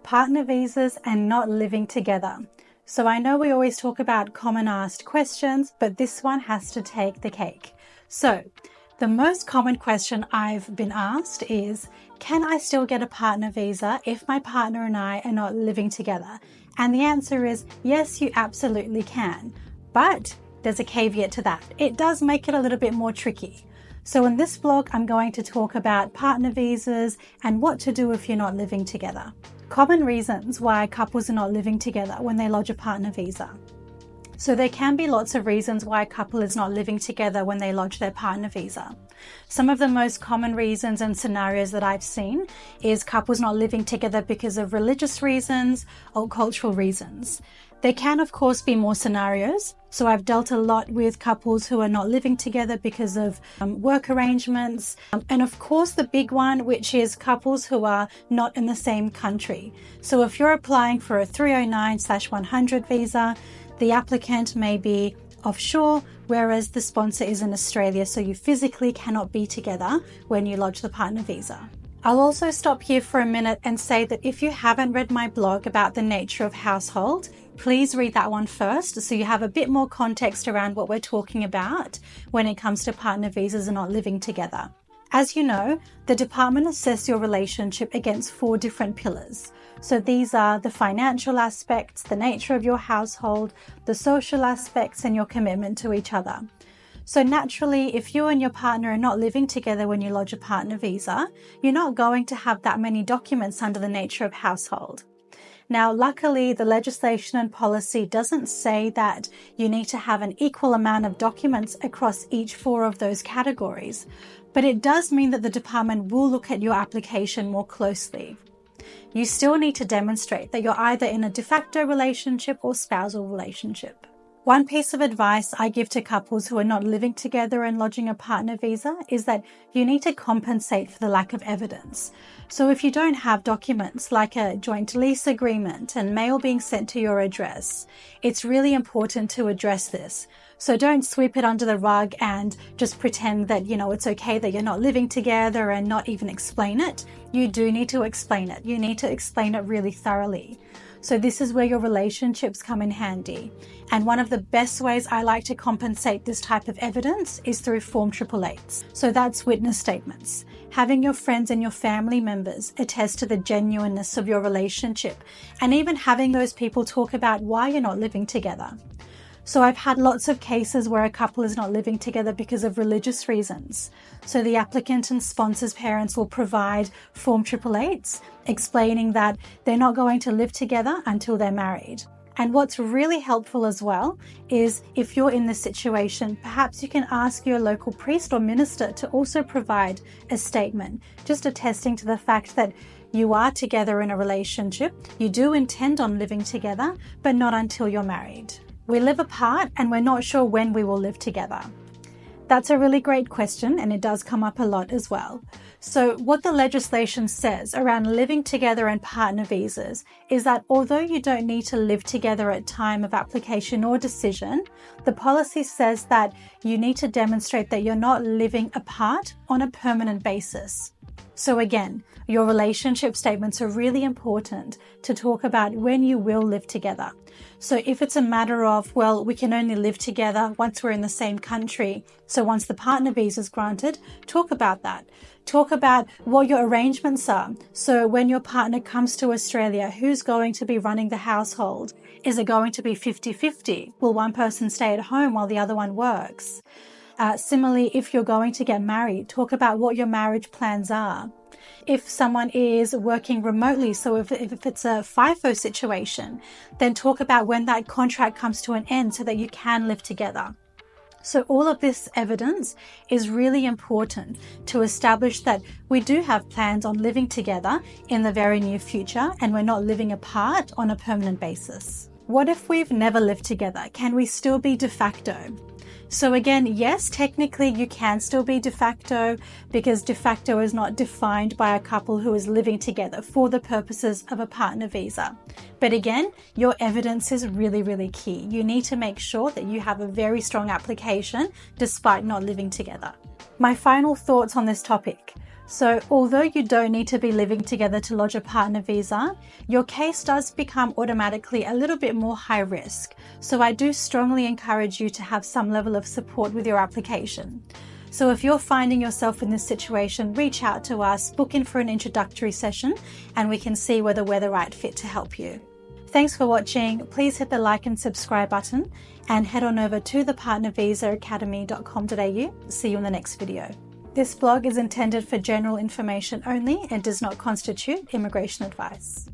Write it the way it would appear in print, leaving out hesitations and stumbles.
partner visas and not living together. So I know we always talk about common asked questions, but this one has to take the cake. So the most common question I've been asked is, can I still get a partner visa if my partner and I are not living together? And the answer is yes, you absolutely can. But there's a caveat to that. It does make it a little bit more tricky. So in this blog, I'm going to talk about partner visas and what to do if you're not living together. Common reasons why couples are not living together when they lodge a partner visa. So there can be lots of reasons why a couple is not living together when they lodge their partner visa. Some of the most common reasons and scenarios that I've seen is couples not living together because of religious reasons or cultural reasons. There can, of course, be more scenarios. So I've dealt a lot with couples who are not living together because of work arrangements. And of course, the big one, which is couples who are not in the same country. So if you're applying for a 309/100 visa, the applicant may be offshore, whereas the sponsor is in Australia. So you physically cannot be together when you lodge the partner visa. I'll also stop here for a minute and say that if you haven't read my blog about the nature of household, please read that one first so you have a bit more context around what we're talking about when it comes to partner visas and not living together. As you know, the department assesses your relationship against 4 different pillars. So these are the financial aspects, the nature of your household, the social aspects, and your commitment to each other. So naturally, if you and your partner are not living together when you lodge a partner visa, you're not going to have that many documents under the nature of household. Now, luckily, the legislation and policy doesn't say that you need to have an equal amount of documents across each 4 of those categories, but it does mean that the department will look at your application more closely. You still need to demonstrate that you're either in a de facto relationship or spousal relationship. One piece of advice I give to couples who are not living together and lodging a partner visa is that you need to compensate for the lack of evidence. So if you don't have documents like a joint lease agreement and mail being sent to your address, it's really important to address this. So don't sweep it under the rug and just pretend that, it's okay that you're not living together and not even explain it. You do need to explain it. You need to explain it really thoroughly. So this is where your relationships come in handy. And one of the best ways I like to compensate this type of evidence is through Form 888s. So that's witness statements. Having your friends and your family members attest to the genuineness of your relationship, and even having those people talk about why you're not living together. So I've had lots of cases where a couple is not living together because of religious reasons. So the applicant and sponsor's parents will provide Form 888s explaining that they're not going to live together until they're married. And what's really helpful as well is if you're in this situation, perhaps you can ask your local priest or minister to also provide a statement, just attesting to the fact that you are together in a relationship, you do intend on living together, but not until you're married. We live apart and we're not sure when we will live together. That's a really great question, and it does come up a lot as well. So what the legislation says around living together and partner visas is that although you don't need to live together at time of application or decision, the policy says that you need to demonstrate that you're not living apart on a permanent basis. So again, your relationship statements are really important to talk about when you will live together. So if it's a matter of, well, we can only live together once we're in the same country, so once the partner visa is granted, talk about that. Talk about what your arrangements are. So when your partner comes to Australia, who's going to be running the household? Is it going to be 50-50? Will one person stay at home while the other one works? Similarly, if you're going to get married, talk about what your marriage plans are. If someone is working remotely, so if it's a FIFO situation, then talk about when that contract comes to an end so that you can live together. So all of this evidence is really important to establish that we do have plans on living together in the very near future and we're not living apart on a permanent basis. What if we've never lived together? Can we still be de facto? So again, yes, technically you can still be de facto because de facto is not defined by a couple who is living together for the purposes of a partner visa. But again, your evidence is really, really key. You need to make sure that you have a very strong application despite not living together. My final thoughts on this topic. So although you don't need to be living together to lodge a partner visa, your case does become automatically a little bit more high risk. So I do strongly encourage you to have some level of support with your application. So if you're finding yourself in this situation, reach out to us, book in for an introductory session, and we can see whether we're the right fit to help you. Thanks for watching. Please hit the like and subscribe button and head on over to thepartnervisaacademy.com.au. See you in the next video. This blog is intended for general information only and does not constitute immigration advice.